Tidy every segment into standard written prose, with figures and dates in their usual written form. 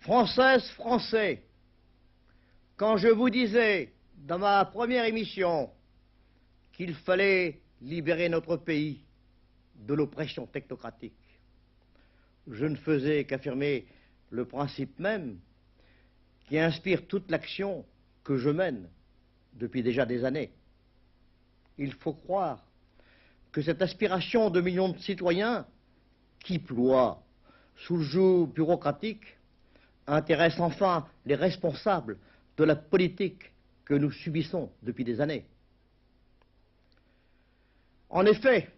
Françaises, Français, quand je vous disais dans ma première émission qu'il fallait libérer notre pays de l'oppression technocratique, je ne faisais qu'affirmer le principe même qui inspire toute l'action que je mène depuis déjà des années. Il faut croire que cette aspiration de millions de citoyens qui ploient sous le joug bureaucratique intéresse enfin les responsables de la politique que nous subissons depuis des années. En effet,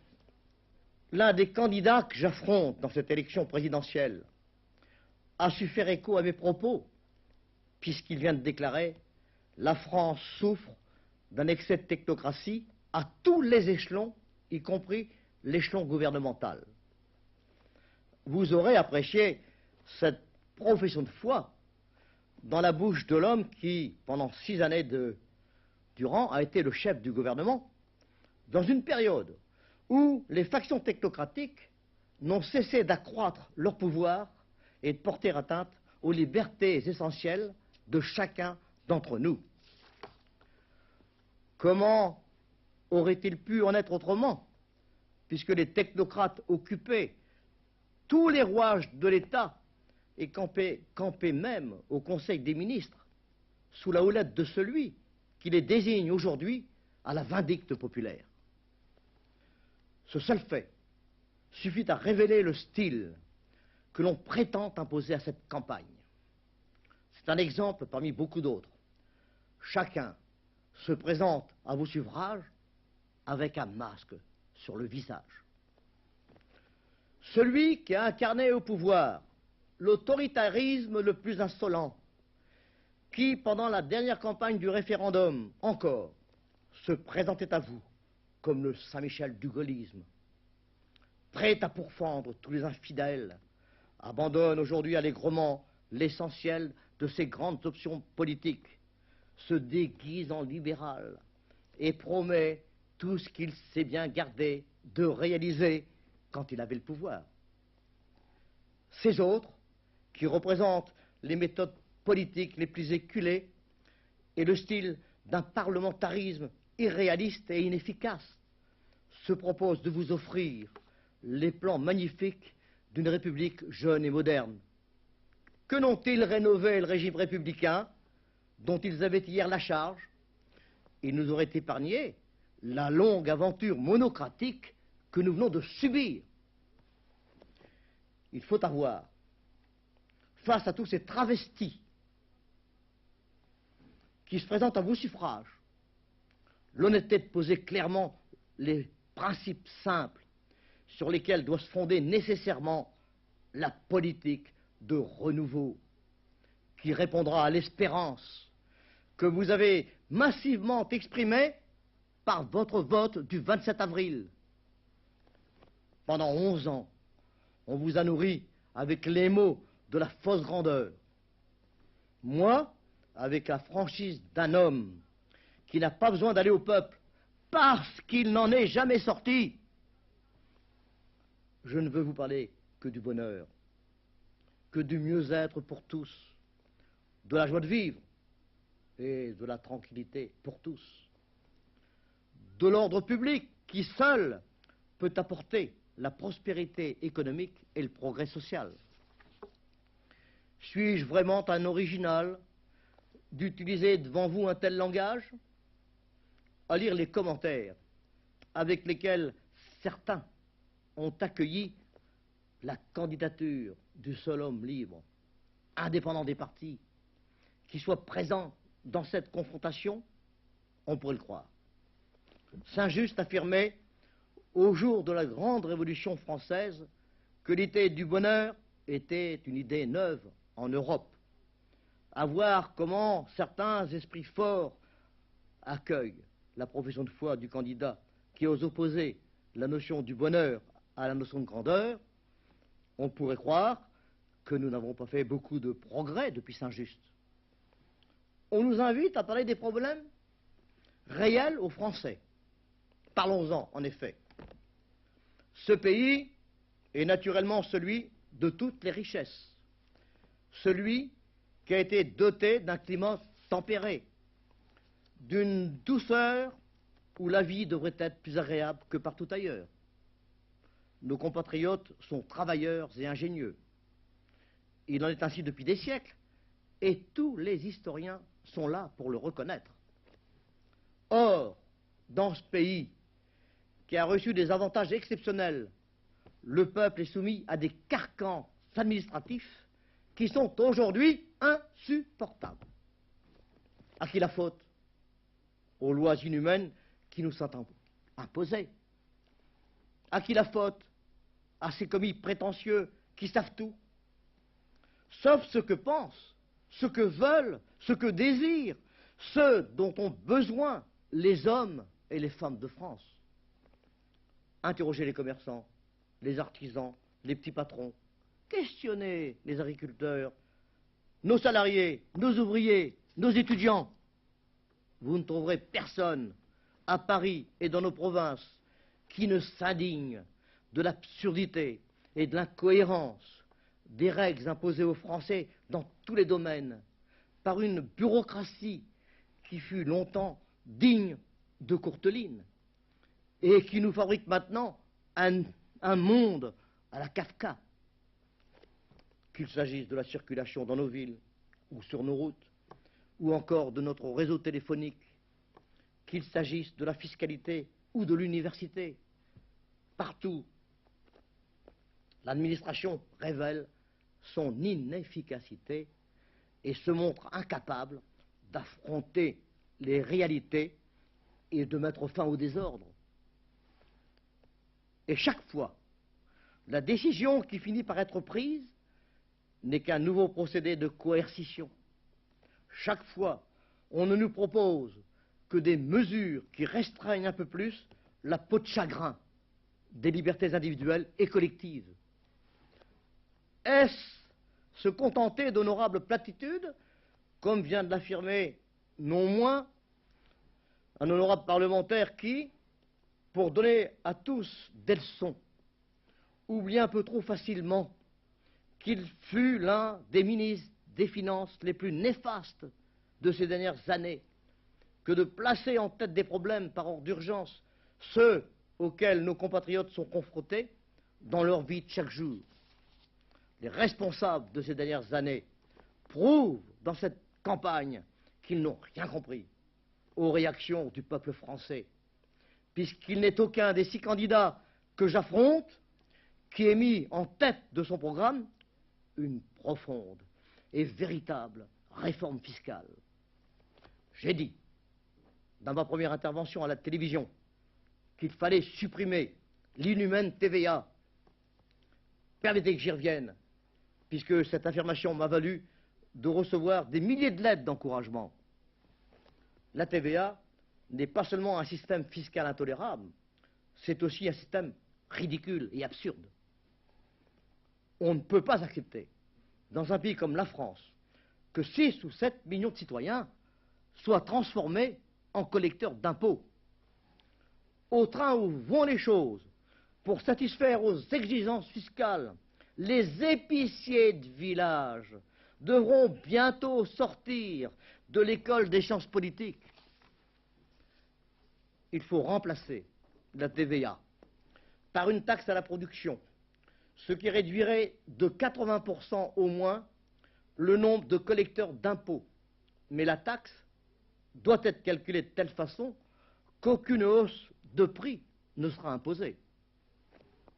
l'un des candidats que j'affronte dans cette élection présidentielle a su faire écho à mes propos, puisqu'il vient de déclarer « La France souffre d'un excès de technocratie à tous les échelons, y compris l'échelon gouvernemental ». Vous aurez apprécié cette profession de foi dans la bouche de l'homme qui, pendant 6 années durant, a été le chef du gouvernement, dans une période où les factions technocratiques n'ont cessé d'accroître leur pouvoir et de porter atteinte aux libertés essentielles de chacun d'entre nous. Comment aurait-il pu en être autrement, puisque les technocrates occupaient tous les rouages de l'État et campaient même au Conseil des ministres sous la houlette de celui qui les désigne aujourd'hui à la vindicte populaire. Ce seul fait suffit à révéler le style que l'on prétend imposer à cette campagne. C'est un exemple parmi beaucoup d'autres. Chacun se présente à vos suffrages avec un masque sur le visage. Celui qui a incarné au pouvoir l'autoritarisme le plus insolent, qui, pendant la dernière campagne du référendum, encore, se présentait à vous comme le Saint-Michel du gaullisme, prêt à pourfendre tous les infidèles, abandonne aujourd'hui allègrement l'essentiel de ses grandes options politiques, se déguise en libéral et promet tout ce qu'il s'est bien gardé de réaliser quand il avait le pouvoir. Ces autres, qui représentent les méthodes politiques les plus éculées et le style d'un parlementarisme irréaliste et inefficace, se proposent de vous offrir les plans magnifiques d'une république jeune et moderne. Que n'ont-ils rénové le régime républicain dont ils avaient hier la charge? Ils nous auraient épargné la longue aventure monocratique que nous venons de subir. Il faut avoir, face à tous ces travestis qui se présentent à vos suffrages, l'honnêteté de poser clairement les principes simples sur lesquels doit se fonder nécessairement la politique de renouveau qui répondra à l'espérance que vous avez massivement exprimée par votre vote du 27 avril. Pendant 11 ans, on vous a nourri avec les mots de la fausse grandeur. Moi, avec la franchise d'un homme qui n'a pas besoin d'aller au peuple parce qu'il n'en est jamais sorti, je ne veux vous parler que du bonheur, que du mieux-être pour tous, de la joie de vivre et de la tranquillité pour tous, de l'ordre public qui seul peut apporter la prospérité économique et le progrès social. Suis-je vraiment un original d'utiliser devant vous un tel langage? À lire les commentaires avec lesquels certains ont accueilli la candidature du seul homme libre, indépendant des partis, qui soit présent dans cette confrontation, on pourrait le croire. Saint-Just affirmait, au jour de la grande Révolution française, que l'idée du bonheur était une idée neuve en Europe. À voir comment certains esprits forts accueillent la profession de foi du candidat qui ose opposer la notion du bonheur à la notion de grandeur, on pourrait croire que nous n'avons pas fait beaucoup de progrès depuis Saint-Just. On nous invite à parler des problèmes réels aux Français. Parlons-en, en effet. Ce pays est naturellement celui de toutes les richesses, celui qui a été doté d'un climat tempéré, d'une douceur où la vie devrait être plus agréable que partout ailleurs. Nos compatriotes sont travailleurs et ingénieux. Il en est ainsi depuis des siècles, et tous les historiens sont là pour le reconnaître. Or, dans ce pays qui a reçu des avantages exceptionnels, le peuple est soumis à des carcans administratifs qui sont aujourd'hui insupportables. À qui la faute? Aux lois inhumaines qui nous sont imposées. À qui la faute? À ces commis prétentieux qui savent tout, sauf ce que pensent, ce que veulent, ce que désirent, ceux dont ont besoin les hommes et les femmes de France. Interrogez les commerçants, les artisans, les petits patrons, questionnez les agriculteurs, nos salariés, nos ouvriers, nos étudiants. Vous ne trouverez personne à Paris et dans nos provinces qui ne s'indigne de l'absurdité et de l'incohérence des règles imposées aux Français dans tous les domaines par une bureaucratie qui fut longtemps digne de Courteline et qui nous fabrique maintenant un monde à la Kafka. Qu'il s'agisse de la circulation dans nos villes ou sur nos routes, ou encore de notre réseau téléphonique, qu'il s'agisse de la fiscalité ou de l'université, partout, l'administration révèle son inefficacité et se montre incapable d'affronter les réalités et de mettre fin au désordre. Et chaque fois, la décision qui finit par être prise n'est qu'un nouveau procédé de coercition. Chaque fois, on ne nous propose que des mesures qui restreignent un peu plus la peau de chagrin des libertés individuelles et collectives. Est-ce se contenter d'honorables platitudes, comme vient de l'affirmer non moins un honorable parlementaire qui, pour donner à tous des leçons, oublie un peu trop facilement qu'il fut l'un des ministres des Finances les plus néfastes de ces dernières années, que de placer en tête des problèmes par ordre d'urgence ceux auxquels nos compatriotes sont confrontés dans leur vie de chaque jour. Les responsables de ces dernières années prouvent dans cette campagne qu'ils n'ont rien compris aux réactions du peuple français, puisqu'il n'est aucun des 6 candidats que j'affronte qui ait mis en tête de son programme une profonde et véritable réforme fiscale. J'ai dit, dans ma première intervention à la télévision, qu'il fallait supprimer l'inhumaine TVA. Permettez que j'y revienne, puisque cette affirmation m'a valu de recevoir des milliers de lettres d'encouragement. La TVA n'est pas seulement un système fiscal intolérable, c'est aussi un système ridicule et absurde. On ne peut pas accepter, dans un pays comme la France, que 6 ou 7 millions de citoyens soient transformés en collecteurs d'impôts. Au train où vont les choses, pour satisfaire aux exigences fiscales, les épiciers de village devront bientôt sortir de l'école des sciences politiques. Il faut remplacer la TVA par une taxe à la production, ce qui réduirait de 80% au moins le nombre de collecteurs d'impôts. Mais la taxe doit être calculée de telle façon qu'aucune hausse de prix ne sera imposée.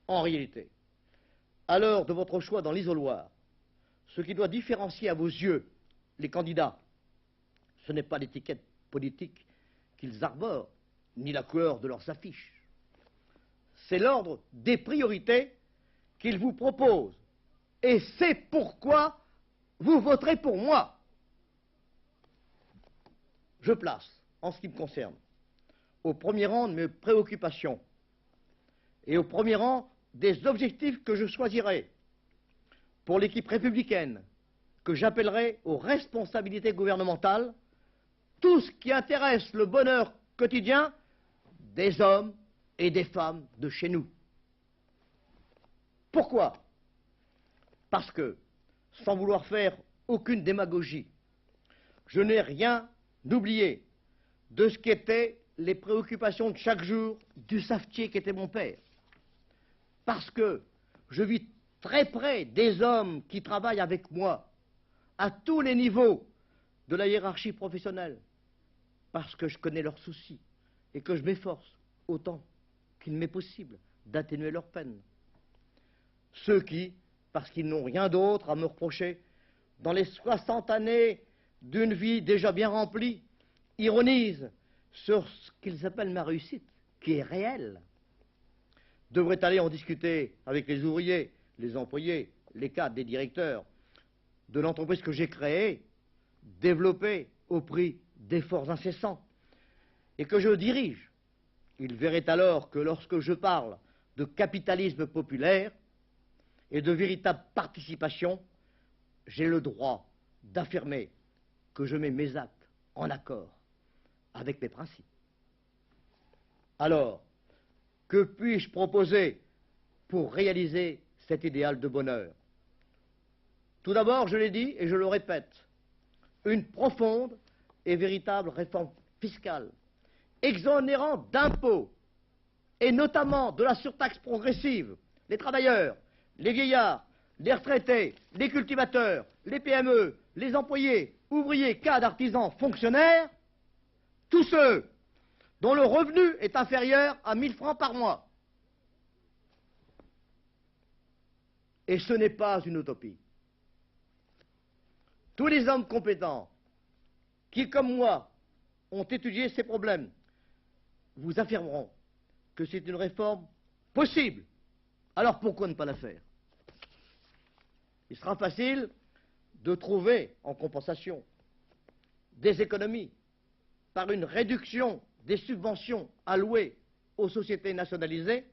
En réalité, à l'heure de votre choix dans l'isoloir, ce qui doit différencier à vos yeux les candidats, ce n'est pas l'étiquette politique qu'ils arborent, ni la couleur de leurs affiches. C'est l'ordre des priorités qu'ils vous proposent. Et c'est pourquoi vous voterez pour moi. Je place, en ce qui me concerne, au premier rang de mes préoccupations et au premier rang des objectifs que je choisirai pour l'équipe républicaine que j'appellerai aux responsabilités gouvernementales, tout ce qui intéresse le bonheur quotidien des hommes et des femmes de chez nous. Pourquoi? Parce que, sans vouloir faire aucune démagogie. Je n'ai rien oublié de ce qu'étaient les préoccupations de chaque jour du savetier qui était mon père. Parce que je vis très près des hommes qui travaillent avec moi, à tous les niveaux de la hiérarchie professionnelle, parce que je connais leurs soucis et que je m'efforce autant qu'il m'est possible d'atténuer leurs peines. Ceux qui, parce qu'ils n'ont rien d'autre à me reprocher, dans les 60 années d'une vie déjà bien remplie, ironisent sur ce qu'ils appellent ma réussite, qui est réelle, devraient aller en discuter avec les ouvriers, les employés, les cadres, les directeurs de l'entreprise que j'ai créée, développée au prix d'efforts incessants, et que je dirige. Ils verraient alors que lorsque je parle de capitalisme populaire et de véritable participation, j'ai le droit d'affirmer que je mets mes actes en accord avec mes principes. Alors, que puis-je proposer pour réaliser cet idéal de bonheur? Tout d'abord, je l'ai dit et je le répète, une profonde et véritable réforme fiscale, exonérant d'impôts, et notamment de la surtaxe progressive, les travailleurs, les vieillards, les retraités, les cultivateurs, les PME, les employés, ouvriers, cadres, artisans, fonctionnaires, tous ceux dont le revenu est inférieur à 1 000 francs par mois. Et ce n'est pas une utopie. Tous les hommes compétents qui, comme moi, ont étudié ces problèmes, vous affirmeront que c'est une réforme possible. Alors pourquoi ne pas la faire? Il sera facile de trouver en compensation des économies par une réduction des subventions allouées aux sociétés nationalisées,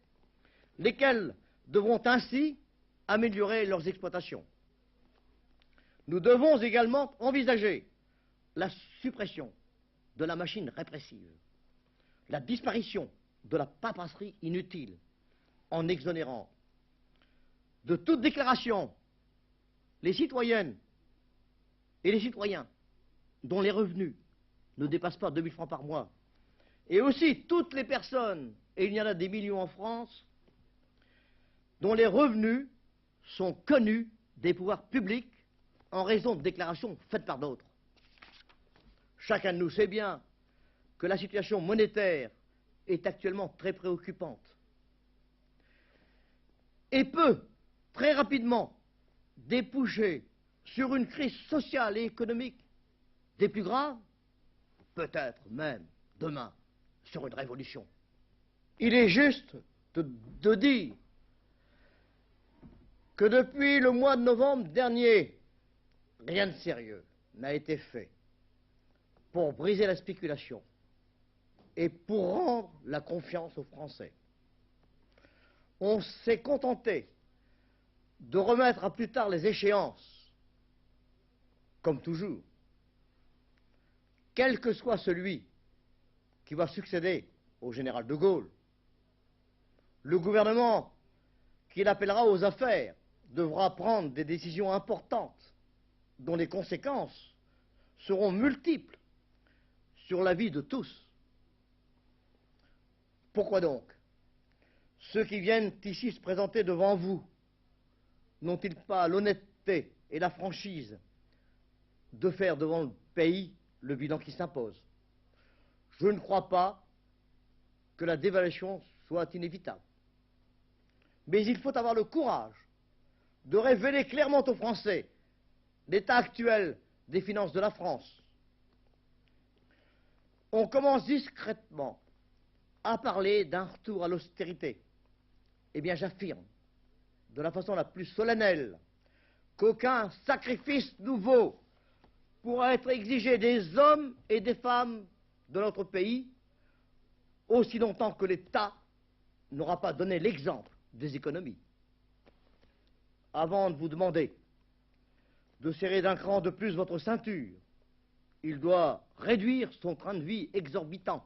lesquelles devront ainsi améliorer leurs exploitations. Nous devons également envisager la suppression de la machine répressive, la disparition de la paperasserie inutile, en exonérant de toute déclaration les citoyennes et les citoyens dont les revenus ne dépassent pas 2 000 francs par mois, et aussi toutes les personnes, et il y en a des millions en France, dont les revenus sont connus des pouvoirs publics en raison de déclarations faites par d'autres. Chacun de nous sait bien que la situation monétaire est actuellement très préoccupante et peut très rapidement déboucher sur une crise sociale et économique des plus graves, peut-être même demain sur une révolution. Il est juste de dire que depuis le mois de novembre dernier, rien de sérieux n'a été fait pour briser la spéculation et pour rendre la confiance aux Français. On s'est contenté de remettre à plus tard les échéances, comme toujours. Quel que soit celui qui va succéder au général de Gaulle, le gouvernement qui l'appellera aux affaires devra prendre des décisions importantes dont les conséquences seront multiples sur la vie de tous. Pourquoi donc ceux qui viennent ici se présenter devant vous n'ont-ils pas l'honnêteté et la franchise de faire devant le pays le bilan qui s'impose? Je ne crois pas que la dévaluation soit inévitable. Mais il faut avoir le courage de révéler clairement aux Français l'état actuel des finances de la France. On commence discrètement à parler d'un retour à l'austérité. Eh bien, j'affirme, de la façon la plus solennelle, qu'aucun sacrifice nouveau pourra être exigé des hommes et des femmes de notre pays aussi longtemps que l'État n'aura pas donné l'exemple des économies. Avant de vous demander de serrer d'un cran de plus votre ceinture, il doit réduire son train de vie exorbitant.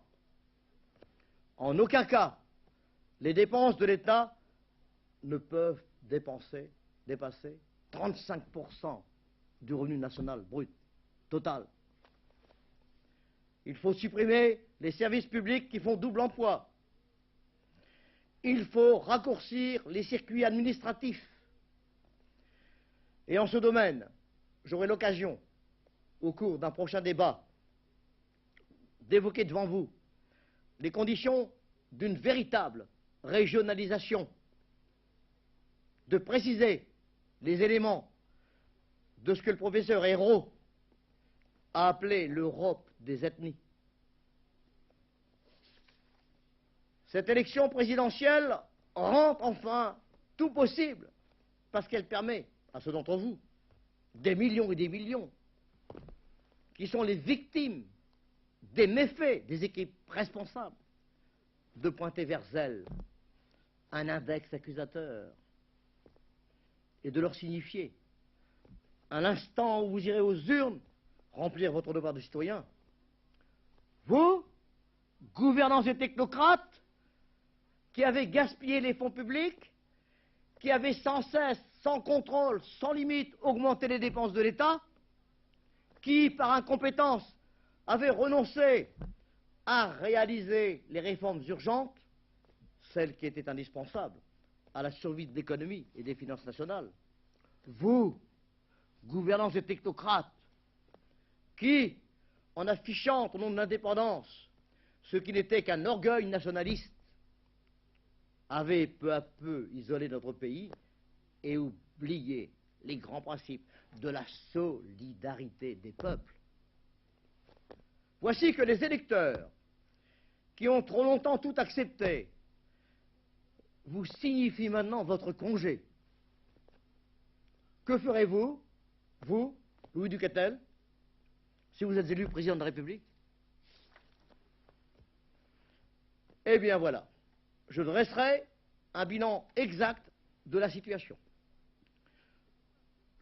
En aucun cas, les dépenses de l'État ne peuvent dépasser 35% du revenu national brut total. Il faut supprimer les services publics qui font double emploi. Il faut raccourcir les circuits administratifs. Et en ce domaine, j'aurai l'occasion, au cours d'un prochain débat, d'évoquer devant vous les conditions d'une véritable régionalisation, de préciser les éléments de ce que le professeur Hérault a appelé l'Europe des ethnies. Cette élection présidentielle rend enfin tout possible, parce qu'elle permet à ceux d'entre vous, des millions et des millions, qui sont les victimes des méfaits des équipes responsables, de pointer vers elles un index accusateur et de leur signifier, à l'instant où vous irez aux urnes remplir votre devoir de citoyen, vous, gouvernants et technocrates, qui avez gaspillé les fonds publics, qui avez sans cesse, sans contrôle, sans limite, augmenté les dépenses de l'État, qui, par incompétence, avez renoncé à réaliser les réformes urgentes, celles qui étaient indispensables à la survie de l'économie et des finances nationales. Vous, gouvernants et technocrates, qui, en affichant au nom de l'indépendance ce qui n'était qu'un orgueil nationaliste, avez peu à peu isolé notre pays et oublié les grands principes de la solidarité des peuples. Voici que les électeurs, qui ont trop longtemps tout accepté, vous signifient maintenant votre congé. Que ferez-vous, vous, Louis Duquestel, si vous êtes élu président de la République? Eh bien voilà, je dresserai un bilan exact de la situation.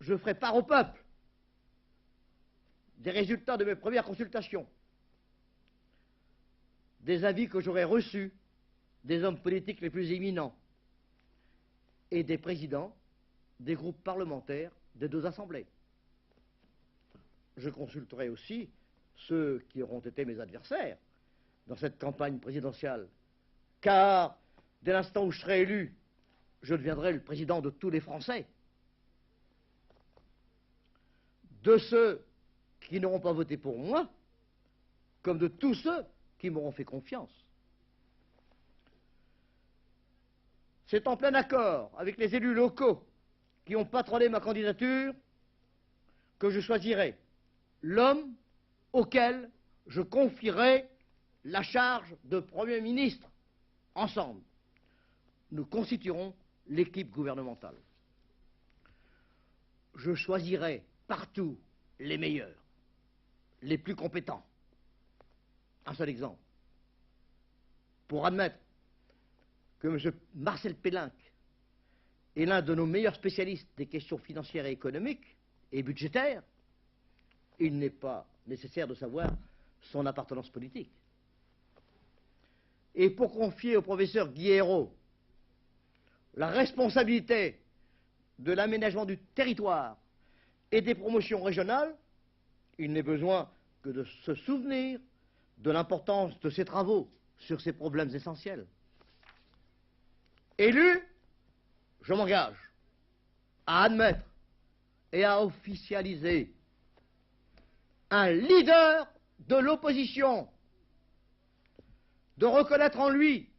Je ferai part au peuple des résultats de mes premières consultations, des avis que j'aurai reçus des hommes politiques les plus éminents et des présidents des groupes parlementaires des deux assemblées. Je consulterai aussi ceux qui auront été mes adversaires dans cette campagne présidentielle, car dès l'instant où je serai élu, je deviendrai le président de tous les Français, de ceux qui n'auront pas voté pour moi, comme de tous ceux qui m'auront fait confiance. C'est en plein accord avec les élus locaux qui ont patronné ma candidature que je choisirai l'homme auquel je confierai la charge de Premier ministre. Ensemble, nous constituerons l'équipe gouvernementale. Je choisirai partout les meilleurs, les plus compétents. Un seul exemple. Pour admettre que M. Marcel Pélinck est l'un de nos meilleurs spécialistes des questions financières et économiques et budgétaires, il n'est pas nécessaire de savoir son appartenance politique. Et pour confier au professeur Guy Hérault la responsabilité de l'aménagement du territoire et des promotions régionales, il n'est besoin que de se souvenir de l'importance de ses travaux sur ces problèmes essentiels. Élu, je m'engage à admettre et à officialiser un leader de l'opposition, de reconnaître en lui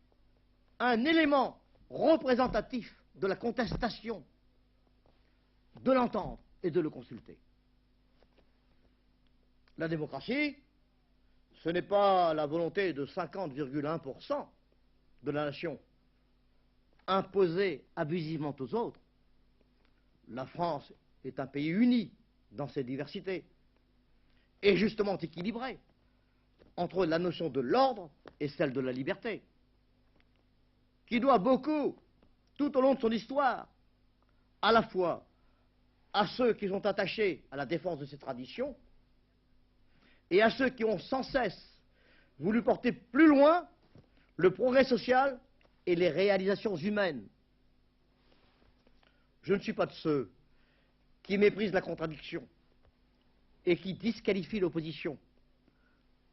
un élément représentatif de la contestation, de l'entendre et de le consulter. La démocratie, ce n'est pas la volonté de 50,1% de la nation imposée abusivement aux autres. La France est un pays uni dans ses diversités et justement équilibré entre la notion de l'ordre et celle de la liberté, qui doit beaucoup, tout au long de son histoire, à la fois à ceux qui sont attachés à la défense de ces traditions et à ceux qui ont sans cesse voulu porter plus loin le progrès social et les réalisations humaines. Je ne suis pas de ceux qui méprisent la contradiction et qui disqualifie l'opposition,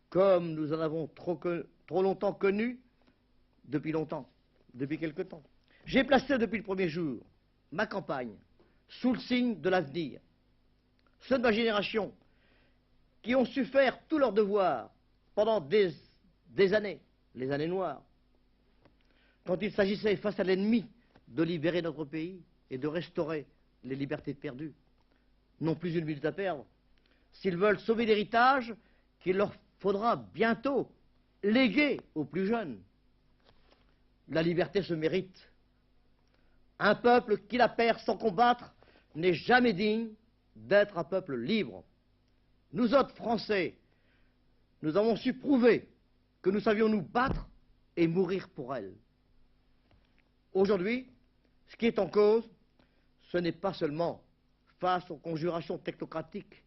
comme nous en avons trop longtemps connu depuis quelque temps. J'ai placé depuis le premier jour ma campagne sous le signe de l'avenir. Ceux de ma génération qui ont su faire tous leurs devoirs pendant des années, les années noires, quand il s'agissait face à l'ennemi de libérer notre pays et de restaurer les libertés perdues, n'ont plus une minute à perdre. S'ils veulent sauver l'héritage qu'il leur faudra bientôt léguer aux plus jeunes. La liberté se mérite. Un peuple qui la perd sans combattre n'est jamais digne d'être un peuple libre. Nous autres Français, nous avons su prouver que nous savions nous battre et mourir pour elle. Aujourd'hui, ce qui est en cause, ce n'est pas seulement, face aux conjurations technocratiques,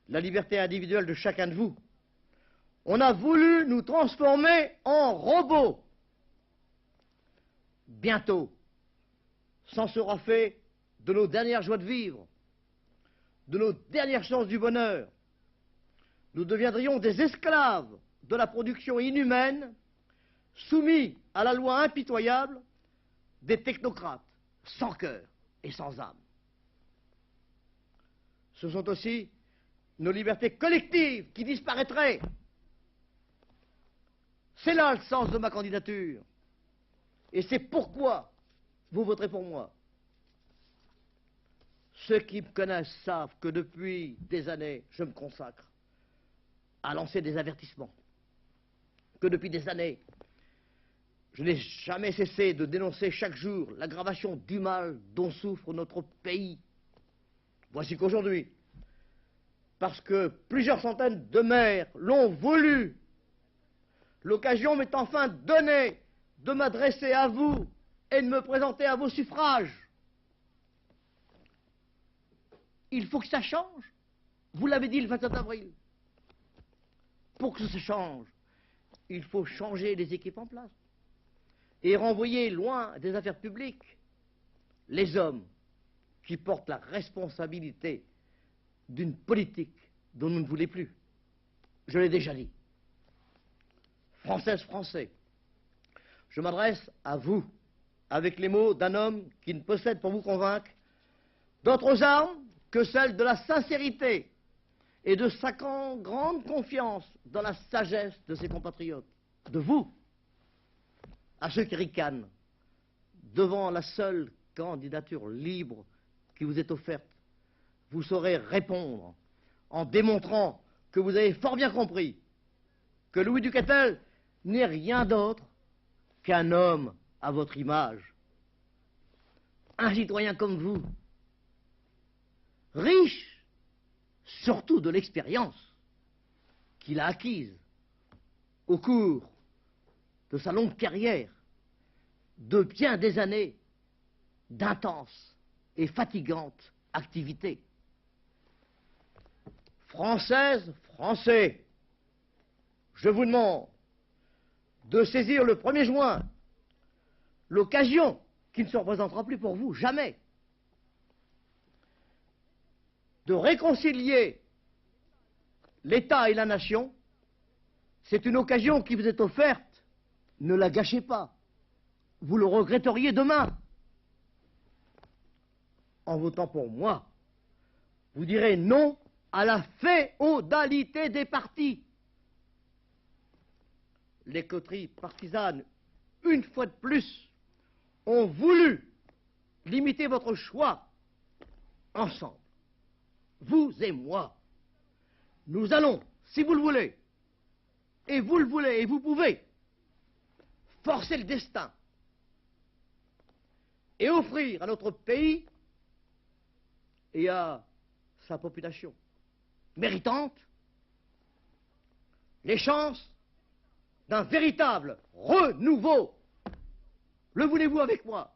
la liberté individuelle de chacun de vous. On a voulu nous transformer en robots. Bientôt, c'en sera fait de nos dernières joies de vivre, de nos dernières chances du bonheur. Nous deviendrions des esclaves de la production inhumaine, soumis à la loi impitoyable des technocrates, sans cœur et sans âme. Ce sont aussi nos libertés collectives qui disparaîtraient. C'est là le sens de ma candidature. Et c'est pourquoi vous voterez pour moi. Ceux qui me connaissent savent que depuis des années, je me consacre à lancer des avertissements. Que depuis des années, je n'ai jamais cessé de dénoncer chaque jour l'aggravation du mal dont souffre notre pays. Voici qu'aujourd'hui, parce que plusieurs centaines de maires l'ont voulu, l'occasion m'est enfin donnée de m'adresser à vous et de me présenter à vos suffrages. Il faut que ça change. Vous l'avez dit le 27 avril. Pour que ça change, il faut changer les équipes en place et renvoyer loin des affaires publiques les hommes qui portent la responsabilité d'une politique dont nous ne voulons plus. Je l'ai déjà dit. Françaises, Français, je m'adresse à vous avec les mots d'un homme qui ne possède pour vous convaincre d'autres armes que celles de la sincérité et de sa grande confiance dans la sagesse de ses compatriotes. De vous, à ceux qui ricanent devant la seule candidature libre qui vous est offerte, vous saurez répondre en démontrant que vous avez fort bien compris que Louis Duquestel n'est rien d'autre qu'un homme à votre image. Un citoyen comme vous, riche surtout de l'expérience qu'il a acquise au cours de sa longue carrière, de bien des années d'intenses et fatigantes activités. Françaises, Français, je vous demande de saisir le 1er juin l'occasion qui ne se représentera plus pour vous, jamais, de réconcilier l'État et la nation. C'est une occasion qui vous est offerte. Ne la gâchez pas. Vous le regretteriez demain. En votant pour moi, vous direz non à la féodalité des partis. Les coteries partisanes, une fois de plus, ont voulu limiter votre choix. Ensemble, vous et moi, nous allons, si vous le voulez, et vous le voulez, et vous pouvez, forcer le destin et offrir à notre pays et à sa population méritante les chances d'un véritable renouveau. Le voulez-vous avec moi?